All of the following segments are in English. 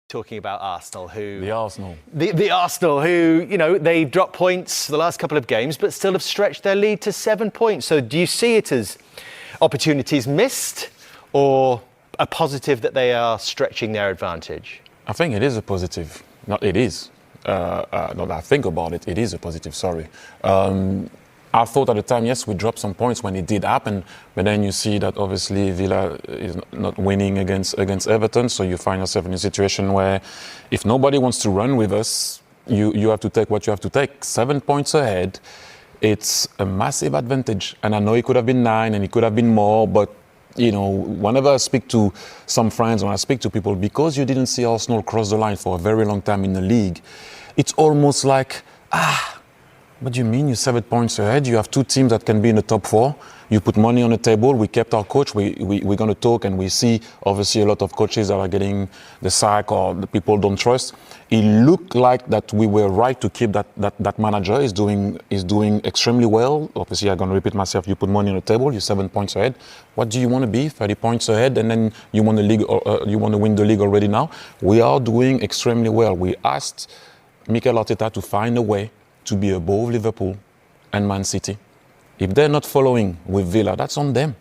Talking about Arsenal, The Arsenal, who, you know, they've dropped points the last couple of games, but still have stretched their lead to 7 points. So do you see it as opportunities missed or a positive that they are stretching their advantage? I think it is a positive. Not it is. Not that I think about it. It is a positive. Sorry. I thought at the time, yes, we dropped some points when it did happen, but then you see that obviously Villa is not winning against Everton, so you find yourself in a situation where if nobody wants to run with us, you have to take what you have to take. 7 points ahead, it's a massive advantage. And I know it could have been 9 and it could have been more, but you know, whenever I speak to some friends, when I speak to people, because you didn't see Arsenal cross the line for a very long time in the league, it's almost like, what do you mean you're 7 points ahead? You have two teams that can be in the top 4. You put money on the table. We kept our coach. We're going to talk, and we see obviously a lot of coaches that are getting the sack or the people don't trust. It looked like that we were right to keep that manager. Is doing extremely well. Obviously, I'm going to repeat myself. You put money on the table. You're 7 points ahead. What do you want to be? 30 points ahead, and then you want the league. You want to win the league already now. We are doing extremely well. We asked Mikel Arteta to find a way to be above Liverpool and Man City. If they're not following with Villa, that's on them.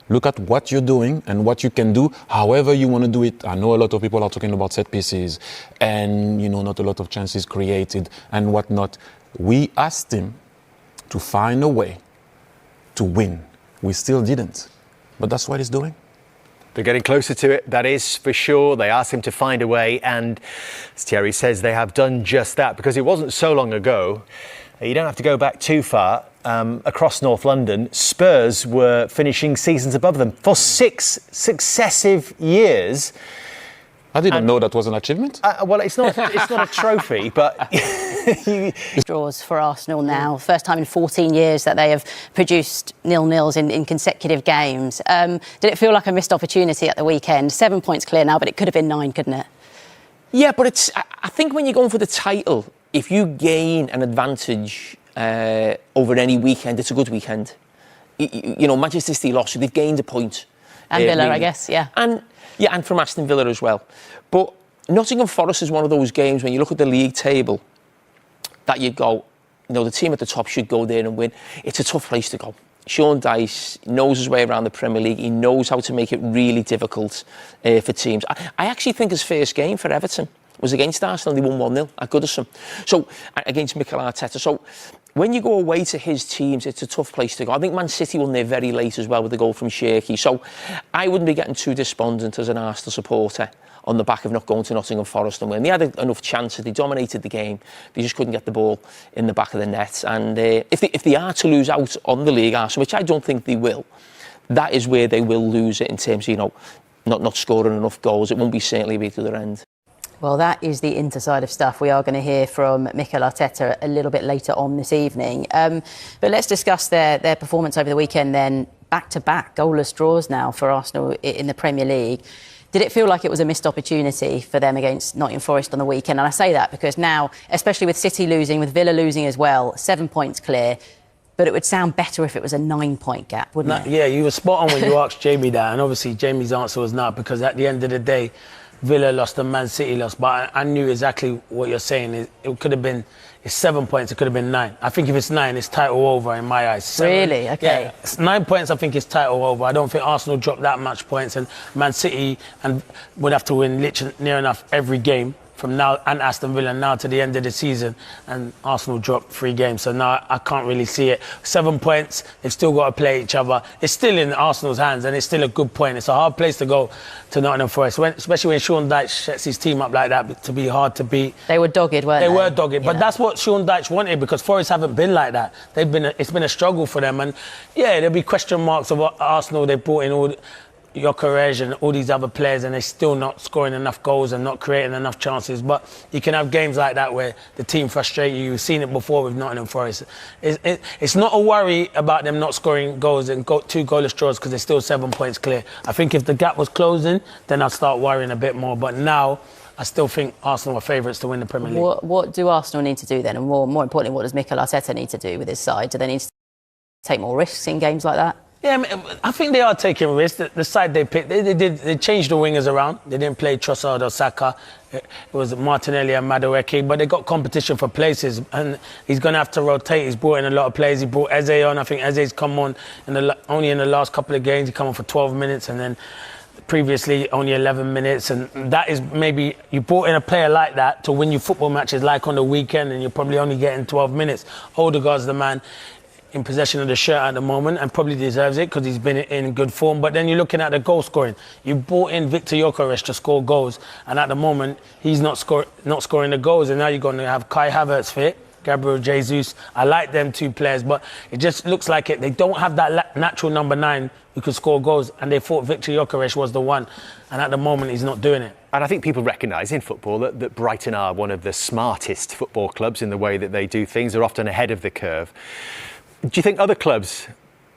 Look at what you're doing and what you can do, however you want to do it. I know a lot of people are talking about set pieces and, you know, not a lot of chances created and whatnot. We asked him to find a way to win. We still didn't. But that's what he's doing. They're getting closer to it, that is for sure. They asked him to find a way, and as Thierry says, they have done just that, because it wasn't so long ago. You don't have to go back too far. Across North London, Spurs were finishing seasons above them for 6 successive years. I didn't know that was an achievement. Well, it's not a trophy, but... Draws for Arsenal now. First time in 14 years that they have produced nil-nils in consecutive games. Did it feel like a missed opportunity at the weekend? 7 points clear now, but it could have been 9, couldn't it? Yeah, but I think when you're going for the title, if you gain an advantage over any weekend, it's a good weekend. You know, Manchester City lost, so they've gained a point. And Villa, really. I guess, yeah. And from Aston Villa as well. But Nottingham Forest is one of those games when you look at the league table that you go, you know, the team at the top should go there and win. It's a tough place to go. Sean Dyche knows his way around the Premier League. He knows how to make it really difficult for teams. I actually think his first game for Everton was against Arsenal. They won 1-0 at Goodison. So, against Mikel Arteta. So, when you go away to his teams, it's a tough place to go. I think Man City won there very late as well with the goal from Shirky. So, I wouldn't be getting too despondent as an Arsenal supporter on the back of not going to Nottingham Forest and win. They had enough chances. They dominated the game. They just couldn't get the ball in the back of the net. And if they are to lose out on the league, Arsenal, which I don't think they will, that is where they will lose it in terms of, you know, not scoring enough goals. It won't be certainly be to their end. Well, that is the Inter side of stuff. We are going to hear from Mikel Arteta a little bit later on this evening. But let's discuss their performance over the weekend then. Back-to-back goalless draws now for Arsenal in the Premier League. Did it feel like it was a missed opportunity for them against Nottingham Forest on the weekend? And I say that because now, especially with City losing, with Villa losing as well, 7 points clear, but it would sound better if it was a 9-point gap, wouldn't it? Yeah, you were spot on when you asked Jamie that, and obviously Jamie's answer was not, because at the end of the day, Villa lost and Man City lost, but I knew exactly what you're saying. It could have been, it's 7 points, it could have been 9. I think if it's 9, it's title over in my eyes. Really? Okay. Yeah, it's 9 points, I think it's title over. I don't think Arsenal dropped that much points, and Man City would have to win literally near enough every game from now, and Aston Villa now to the end of the season, and Arsenal dropped 3 games, so now I can't really see it. 7 points, they've still got to play each other. It's still in Arsenal's hands, and it's still a good point. It's a hard place to go to Nottingham Forest, especially when Sean Dyche sets his team up like that, to be hard to beat. They were dogged, weren't they? They were dogged, but that's what Sean Dyche wanted, because Forest haven't been like that. It's been a struggle for them, and yeah, there'll be question marks of what Arsenal they brought in all Gyökeres and all these other players, and they're still not scoring enough goals and not creating enough chances. But you can have games like that where the team frustrate you. You've seen it before with Nottingham Forest. It's not a worry about them not scoring goals and 2 goalless draws, because they're still 7 points clear. I think if the gap was closing, then I'd start worrying a bit more. But now, I still think Arsenal are favourites to win the Premier League. What do Arsenal need to do then? And more importantly, what does Mikel Arteta need to do with his side? Do they need to take more risks in games like that? Yeah, I think they are taking risks. The side they picked, they changed the wingers around. They didn't play Trossard or Saka. It was Martinelli and Madueke, but they got competition for places, and he's going to have to rotate. He's brought in a lot of players. He brought Eze on. I think Eze's come on only in the last couple of games. He come on for 12 minutes, and then previously only 11 minutes. And that is maybe you brought in a player like that to win you football matches like on the weekend, and you're probably only getting 12 minutes. Odegaard's the man in possession of the shirt at the moment and probably deserves it because he's been in good form. But then you're looking at the goal scoring. You brought in Victor Gyökeres to score goals, and at the moment he's not scoring the goals. And now you're going to have Kai Havertz fit, Gabriel Jesus. I like them two players, but it just looks like they don't have that natural number 9 who could score goals, and they thought Victor Gyökeres was the one, and at the moment he's not doing it. And I think people recognise in football that Brighton are one of the smartest football clubs in the way that they do things. They're often ahead of the curve. Do you think other clubs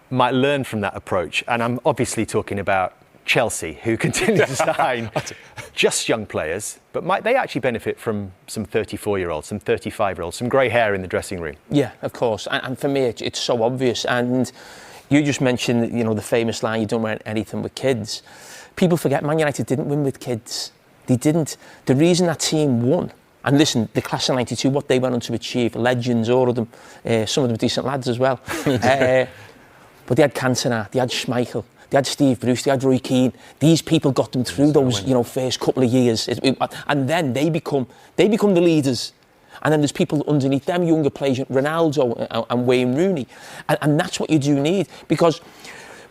might learn from that approach? And I'm obviously talking about Chelsea, who continue to sign just young players, but might they actually benefit from some 34-year-olds, some 35-year-olds, some grey hair in the dressing room? Yeah, of course. And for me, it's so obvious. And you just mentioned, the famous line, you don't want anything with kids. People forget Man United didn't win with kids. They didn't. The reason that team won, and listen, the class of 92, what they went on to achieve, legends, all of them, some of them decent lads as well. But they had Cantona, they had Schmeichel, they had Steve Bruce, they had Roy Keane. These people got them through those, first couple of years. And then they become the leaders. And then there's people underneath them, younger players, Ronaldo and Wayne Rooney. And that's what you do need. Because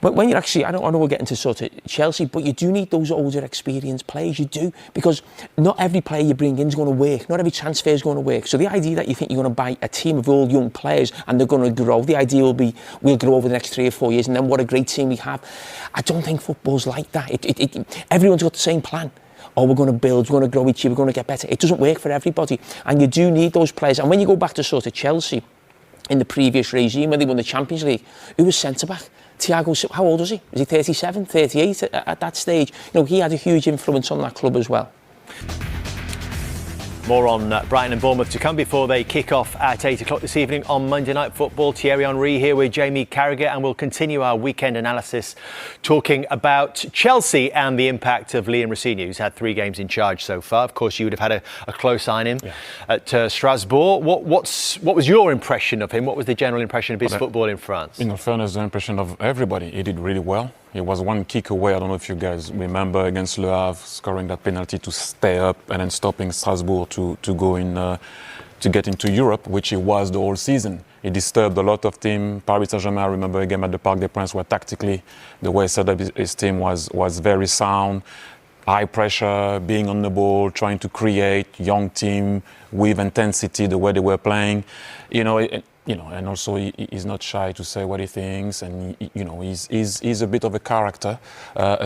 when you're actually, I know we're getting to sort of Chelsea, but you do need those older, experienced players. You do, because not every player you bring in is going to work. Not every transfer is going to work. So the idea that you think you're going to buy a team of all young players and they're going to grow, the idea will be we'll grow over the next 3 or 4 years, and then what a great team we have. I don't think football's like that. Everyone's got the same plan. Oh, we're going to build, we're going to grow each year, we're going to get better. It doesn't work for everybody, and you do need those players. And when you go back to sort of Chelsea in the previous regime, when they won the Champions League, who was centre-back? Thiago, how old was he? Was he 37, 38 at that stage? He had a huge influence on that club as well. More on Brighton and Bournemouth to come before they kick off at 8 o'clock this evening on Monday Night Football. Thiery Henry here with Jamie Carragher, and we'll continue our weekend analysis talking about Chelsea and the impact of Liam Rossini, who's had 3 games in charge so far. Of course, you would have had a close eye on him at Strasbourg. What was your impression of him? What was the general impression of his football in France? In fairness, the impression of everybody, he did really well. He was one kick away. I don't know if you guys remember, against Le Havre, scoring that penalty to stay up and then stopping Strasbourg to go in to get into Europe, which he was the whole season. He disturbed a lot of teams. Paris Saint-Germain, I remember a game at the Parc des Princes where tactically the way he set up his team was very sound. High pressure, being on the ball, trying to create young team with intensity, the way they were playing. And also he's not shy to say what he thinks, and he's a bit of a character,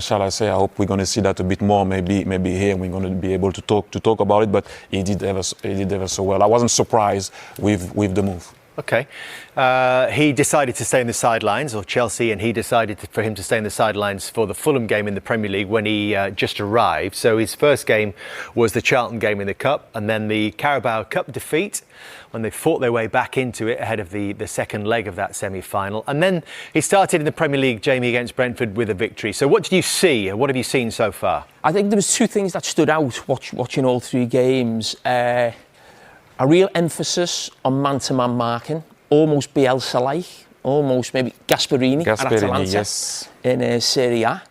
shall I say. I hope we're going to see that a bit more, maybe here we're going to be able to talk about it. But he did ever so well. I wasn't surprised with the move. Okay. He decided to stay in the sidelines, or Chelsea, and he decided for him to stay in the sidelines for the Fulham game in the Premier League when he just arrived. So his first game was the Charlton game in the Cup, and then the Carabao Cup defeat when they fought their way back into it ahead of the second leg of that semi-final. And then he started in the Premier League, Jamie, against Brentford with a victory. So what did you see? What have you seen so far? I think there was 2 things that stood out watching all 3 games. A real emphasis on man-to-man marking, almost Bielsa-like, almost maybe Gasperini at Atalanta, yes, in Serie A.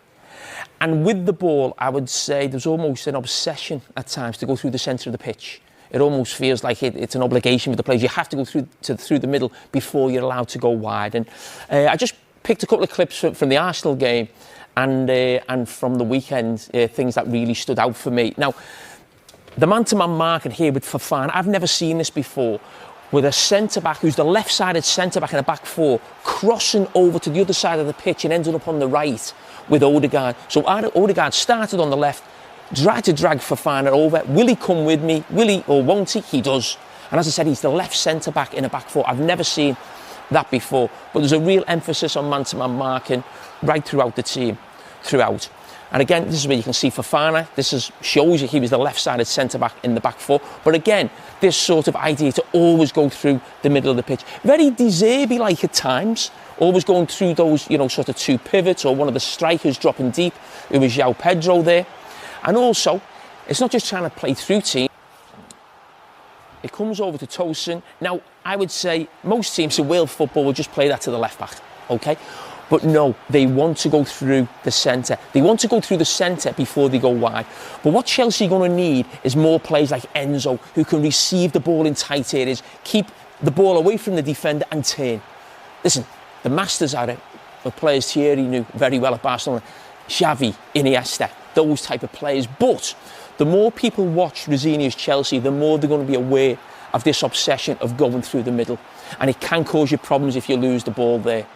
And with the ball, I would say there's almost an obsession at times to go through the centre of the pitch. It almost feels like it's an obligation for the players. You have to go through the middle before you're allowed to go wide. And I just picked a couple of clips from the Arsenal game and from the weekend, things that really stood out for me. Now, the man-to-man marking here with Fofana, I've never seen this before, with a centre-back who's the left-sided centre-back in a back 4, crossing over to the other side of the pitch and ended up on the right with Odegaard. So Odegaard started on the left, tried to drag Fofana over. Will he come with me? Will he or won't he? He does. And as I said, he's the left centre-back in a back 4. I've never seen that before. But there's a real emphasis on man-to-man marking right throughout the team, throughout. And again, this is where you can see Fofana. Shows you he was the left-sided centre-back in the back 4. But again, this sort of idea to always go through the middle of the pitch. Very De Zerbi-like at times, always going through those, sort of two pivots, or one of the strikers dropping deep. It was João Pedro there. And also, it's not just trying to play through team. It comes over to Tosin. Now, I would say most teams in world football will just play that to the left back, okay? But no, they want to go through the centre. They want to go through the centre before they go wide. But what Chelsea are going to need is more players like Enzo, who can receive the ball in tight areas, keep the ball away from the defender and turn. Listen, the masters at it, the players Thiery knew very well at Barcelona, Xavi, Iniesta, those type of players. But the more people watch Rosenior's Chelsea, the more they're going to be aware of this obsession of going through the middle. And it can cause you problems if you lose the ball there.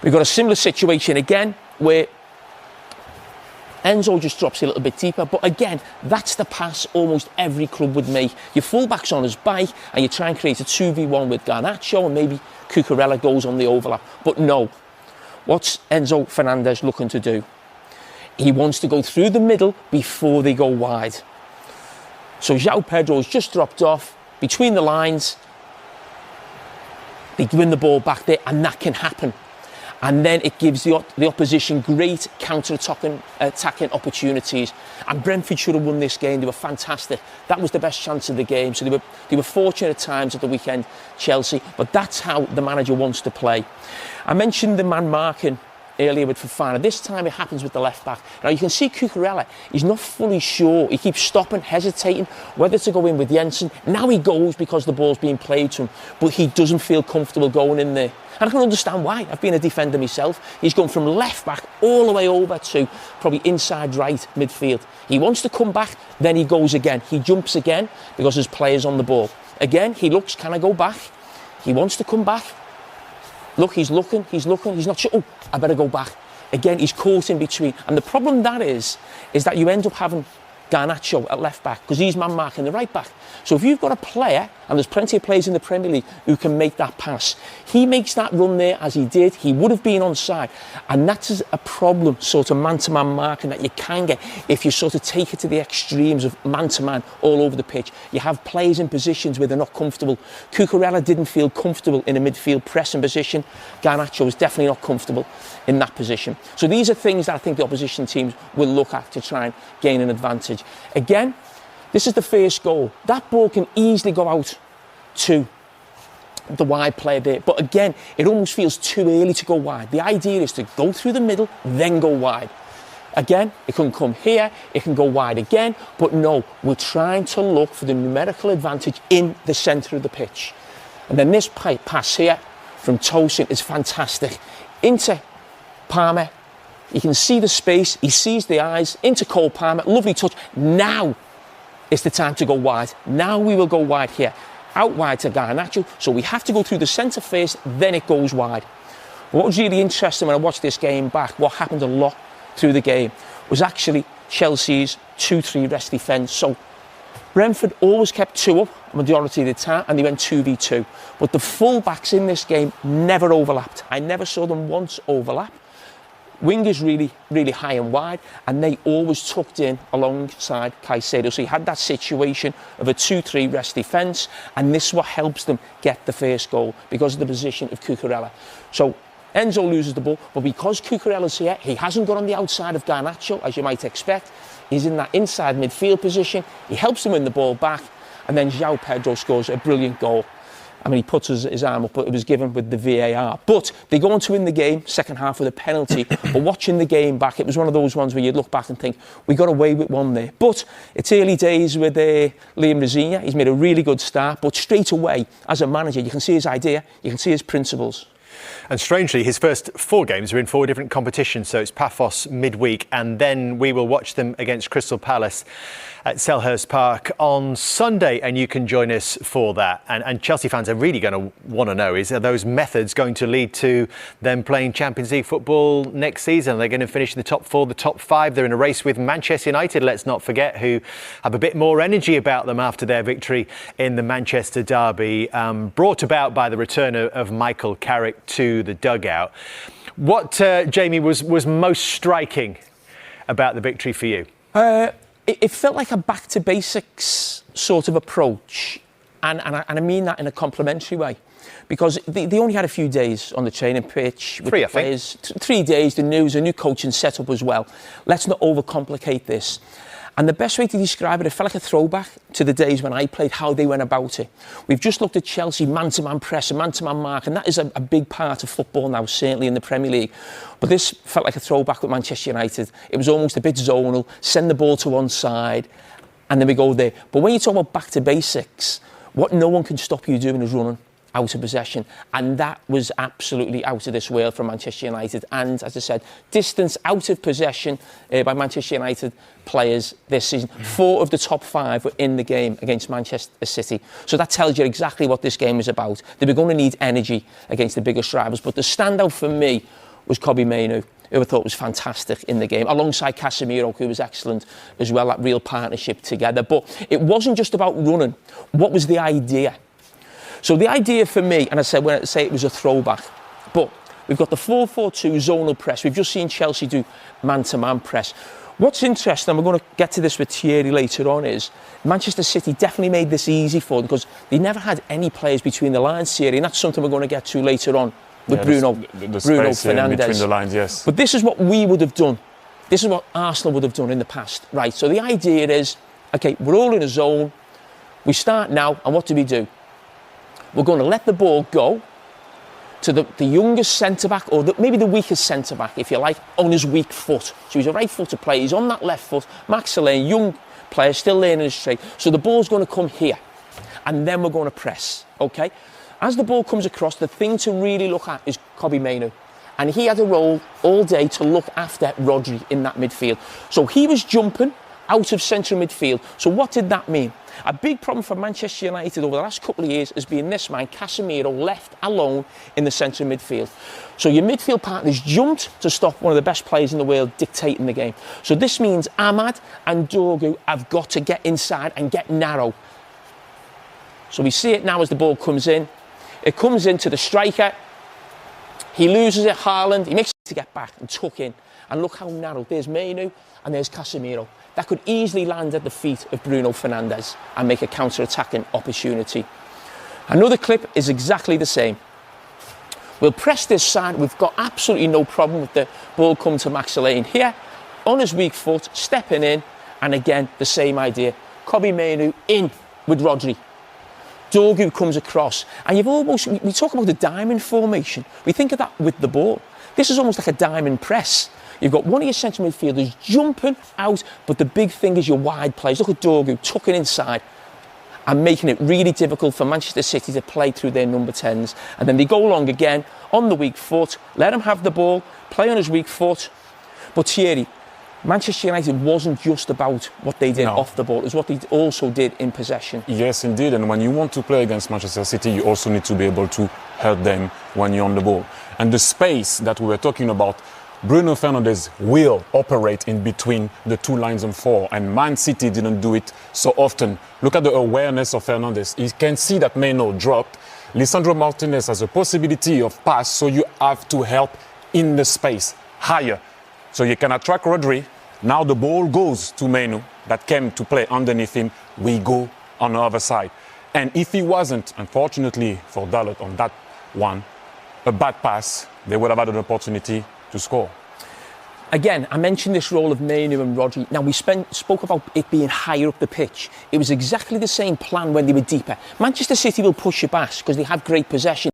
We've got a similar situation again where Enzo just drops a little bit deeper. But again, that's the pass almost every club would make. Your fullback's on his bike and you try and create a 2v1 with Garnacho, and maybe Cucurella goes on the overlap. But no, what's Enzo Fernandez looking to do? He wants to go through the middle before they go wide. So João Pedro's just dropped off between the lines. They win the ball back there, and that can happen. And then it gives the opposition great counter-attacking opportunities. And Brentford should have won this game. They were fantastic. That was the best chance of the game. So they were fortunate at times at the weekend, Chelsea. But that's how the manager wants to play. I mentioned the man marking earlier with Fofana. This time it happens with the left back. Now you can see Cucurella, he's not fully sure. He keeps stopping, hesitating, whether to go in with Jensen. Now he goes because the ball's being played to him, but he doesn't feel comfortable going in there. And I can understand why. I've been a defender myself. He's gone from left back all the way over to probably inside right midfield. He wants to come back, then he goes again. He jumps again because there's players on the ball. Again, he looks, can I go back? He wants to come back. Look, he's looking, he's not sure. Oh, I better go back. Again, he's caught in between. And the problem that is that you end up having Garnacho at left back because he's man marking the right back. So if you've got a player, and there's plenty of players in the Premier League who can make that pass, he makes that run there as he did, he would have been onside. And that's a problem, sort of man-to-man marking that you can get if you sort of take it to the extremes of man-to-man all over the pitch. You have players in positions where they're not comfortable. Cucurella didn't feel comfortable in a midfield pressing position. Garnacho was definitely not comfortable in that position. So these are things that I think the opposition teams will look at to try and gain an advantage. Again, this is the first goal. That ball can easily go out to the wide player there. But again, it almost feels too early to go wide. The idea is to go through the middle, then go wide. Again, it can come here, it can go wide again. But no, we're trying to look for the numerical advantage in the centre of the pitch. And then this pass here from Tosin is fantastic. Into Palmer. You can see the space, he sees the eyes, into Cole Palmer, lovely touch. Now it's the time to go wide. Now we will go wide here. Out wide to Garnacho, so we have to go through the centre first, then it goes wide. What was really interesting when I watched this game back, what happened a lot through the game, was actually Chelsea's 2-3 rest defence. So Brentford always kept 2 up majority of the time, and they went 2v2. But the full-backs in this game never overlapped. I never saw them once overlap. Wingers really high and wide, and they always tucked in alongside Caicedo. So you had that situation of a 2-3 rest defence, and this is what helps them get the first goal because of the position of Cucurella. So Enzo loses the ball, but because Cucurella's here, he hasn't got on the outside of Garnacho, as you might expect. He's in that inside midfield position. He helps him win the ball back, and then João Pedro scores a brilliant goal. I mean, he puts his arm up, but it was given with the VAR. But they go on to win the game, second half with a penalty. But watching the game back, it was one of those ones where you'd look back and think, we got away with one there. But it's early days with Liam Rosenior. He's made a really good start. But straight away, as a manager, you can see his idea, you can see his principles. And strangely, his first 4 games are in 4 different competitions. So it's Paphos midweek, and then we will watch them against Crystal Palace at Selhurst Park on Sunday, and you can join us for that. And Chelsea fans are really going to want to know, are those methods going to lead to them playing Champions League football next season? Are they going to finish in the top 4, the top 5? They're in a race with Manchester United, let's not forget, who have a bit more energy about them after their victory in the Manchester derby, brought about by the return of Michael Carrick to the dugout. What, Jamie, was most striking about the victory for you? It felt like a back to basics sort of approach, and I mean that in a complimentary way. because they only had a few days on the training pitch with 3, the I think. players. 3 days, the news, a new coaching setup as well. Let's not overcomplicate this. And the best way to describe it felt like a throwback to the days when I played, how they went about it. We've just looked at Chelsea, man-to-man press and man-to-man mark, and that is a big part of football now, certainly in the Premier League. But this felt like a throwback with Manchester United. It was almost a bit zonal, send the ball to one side, and then we go there. But when you talk about back to basics, what no one can stop you doing is running out of possession, and that was absolutely out of this world from Manchester United. And as I said, distance out of possession by Manchester United players this season. 4 of the top 5 were in the game against Manchester City, so that tells you exactly what this game is about. They were going to need energy against the biggest rivals, but the standout for me was Kobbie Mainoo, who I thought was fantastic in the game, alongside Casemiro, who was excellent as well, that real partnership together. But it wasn't just about running. What was the idea? So the idea for me, and I said when I say it was a throwback, but we've got the 4-4-2 zonal press. We've just seen Chelsea do man-to-man press. What's interesting, and we're going to get to this with Thiery later on, is Manchester City definitely made this easy for them because they never had any players between the lines, Thiery, and that's something we're going to get to later on with Bruno Fernandes. Between the lines, yes. But this is what we would have done. This is what Arsenal would have done in the past, right? So the idea is, okay, we're all in a zone. We start now, and what do we do? We're going to let the ball go to the youngest centre-back, or maybe the weakest centre-back, if you like, on his weak foot. So he's a right-footed player. He's on that left foot. Max Lane, young player, still learning his trade. So the ball's going to come here, and then we're going to press, OK? As the ball comes across, the thing to really look at is Kobbie Mainoo. And he had a role all day to look after Rodri in that midfield. So he was jumping out of central midfield. So what did that mean? A big problem for Manchester United over the last couple of years has been this man, Casemiro, left alone in the central midfield. So your midfield partners jumped to stop one of the best players in the world dictating the game. So this means Ahmad and Dorgu have got to get inside and get narrow. So we see it now as the ball comes in. It comes into the striker. He loses it, Haaland. He makes it to get back and tuck in. And look how narrow. There's Mainoo and there's Casemiro. That could easily land at the feet of Bruno Fernandes and make a counter-attacking opportunity. Another clip is exactly the same. We'll press this side. We've got absolutely no problem with the ball coming to Max Lane here. On his weak foot, stepping in. And again, the same idea. Kobbie Mainoo in with Rodri. Dorgu comes across. And you've almost, we talk about the diamond formation. We think of that with the ball. This is almost like a diamond press. You've got one of your central midfielders jumping out, but the big thing is your wide players. Look at Dorgu tucking inside and making it really difficult for Manchester City to play through their number 10s. And then they go long again on the weak foot, let him have the ball, play on his weak foot. But Thierry, Manchester United wasn't just about what they did off the ball, it was what they also did in possession. Yes, indeed. And when you want to play against Manchester City, you also need to be able to hurt them when you're on the ball. And the space that we were talking about, Bruno Fernandes will operate in between the 2 lines of 4, and Man City didn't do it so often. Look at the awareness of Fernandes. He can see that Mainoo dropped. Lisandro Martinez has a possibility of pass, so you have to help in the space, higher. So you can attract Rodri. Now the ball goes to Mainoo that came to play underneath him. We go on the other side. And if he wasn't, unfortunately for Dalot on that one, a bad pass, they would have had an opportunity to score. Again, I mentioned this role of Mainoo and Rodri. Now, we spoke about it being higher up the pitch. It was exactly the same plan when they were deeper. Manchester City will push you back because they have great possession.